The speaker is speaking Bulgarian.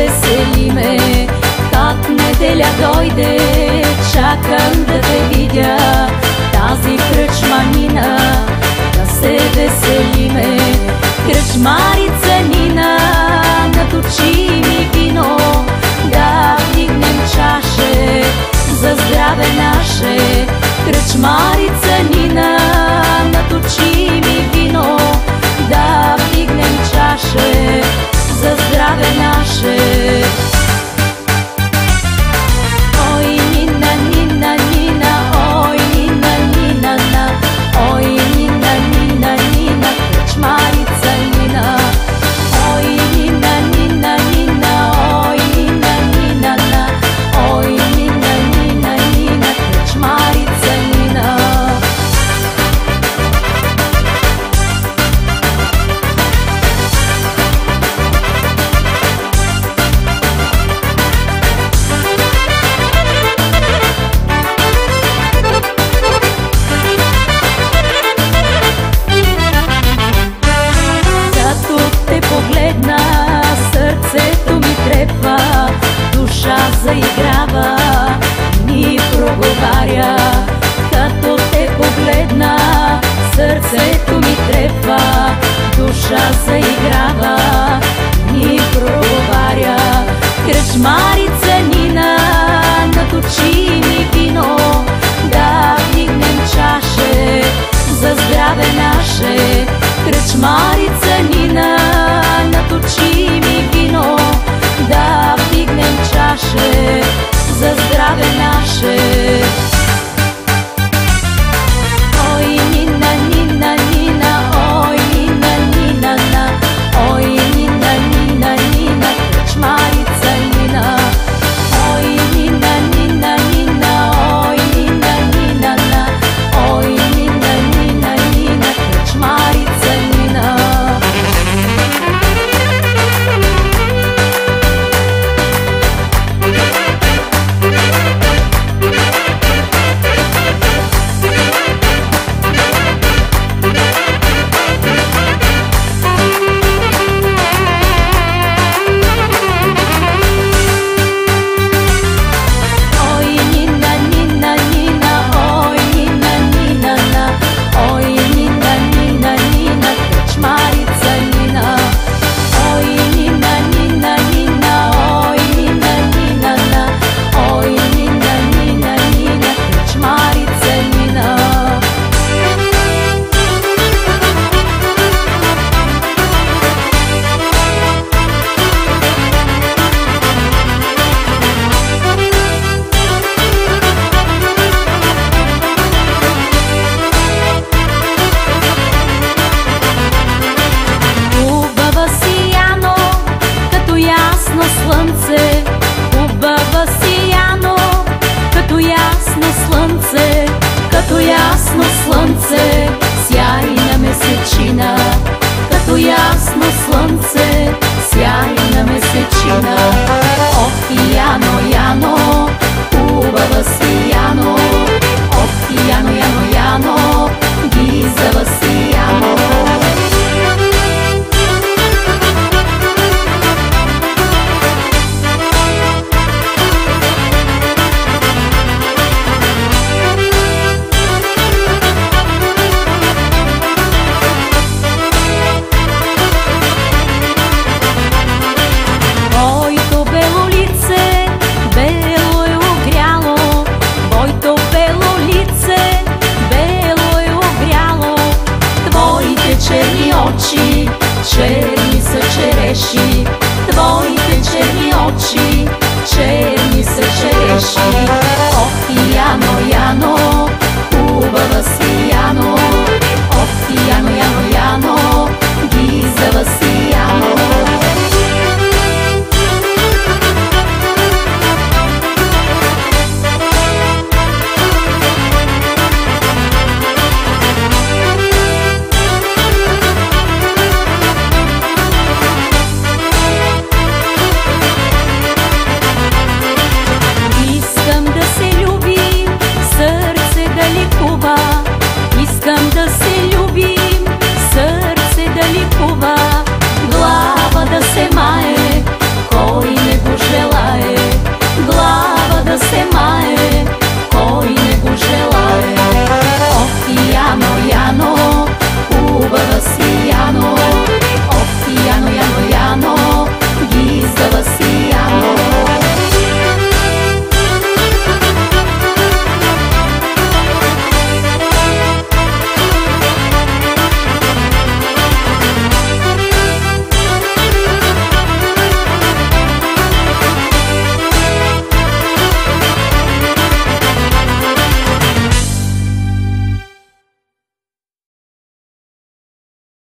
веселиме. Как неделя дойде, чакам да те видя, тази кръчманина, да се веселиме. Кръчмарица Нина, наточи ми вино, да вдигнем чаше за здраве наше. Кръчмарица Нина, наточи ми вино, да вдигнем чаше за здраве наше. Ой, Нина, Нина, Нина, ой, Нина, Нина, на, ой, Нина, Нина, Нина, кръчмарица Нина. Ой, Нина, Нина, Нина, ой, Нина, Нина, на, ой, Нина, Нина, Нина, кръчмарица Нина. Погледна, сърцето ми трепва, душа заиграва, ни проговаря. Като те погледна, сърцето ми трепва, душа заиграва, ни проговаря. Кръчмарица Нина, наточи ми вино, да вдигнем чаше за здраве наше. Кръчмарица Нина, наточи ми вино, да вдигнем чаше за здраве наше. Ой, Нина, Нина, Нина, ой, Нина, Нина, на, ой, Нина, Нина, Нина, кръчмарица Нина. Ой, Нина, Нина, Нина, ой, Нина, Нина, на, ой, Нина, Нина, Нина, кръчмарица Нина. Слънце, хубава сияно, като ясно слънце, като ясно слънце, сяйна месечина, като ясно слънце, сяйна месечина. シナ。 Ох, Яно, Яно, хубава си Яно, като ясно слънце, като ясно слънце, сяйна месечина. Ох, Яно, Яно, хубава си Яно, като ясно слънце, сяйна месечина. Ох, Яно, Яно, хубава си Яно, като ясно слънце, Яно, Яно, Яно, гизава си Яно. Твоето бело лице, бело е огряло, твоето бело лице, бело е огряло. Твоите черни очи, черни са череши, твоите черни очи, черни са череши. Ох, Яно, Яно, хубава си Яно,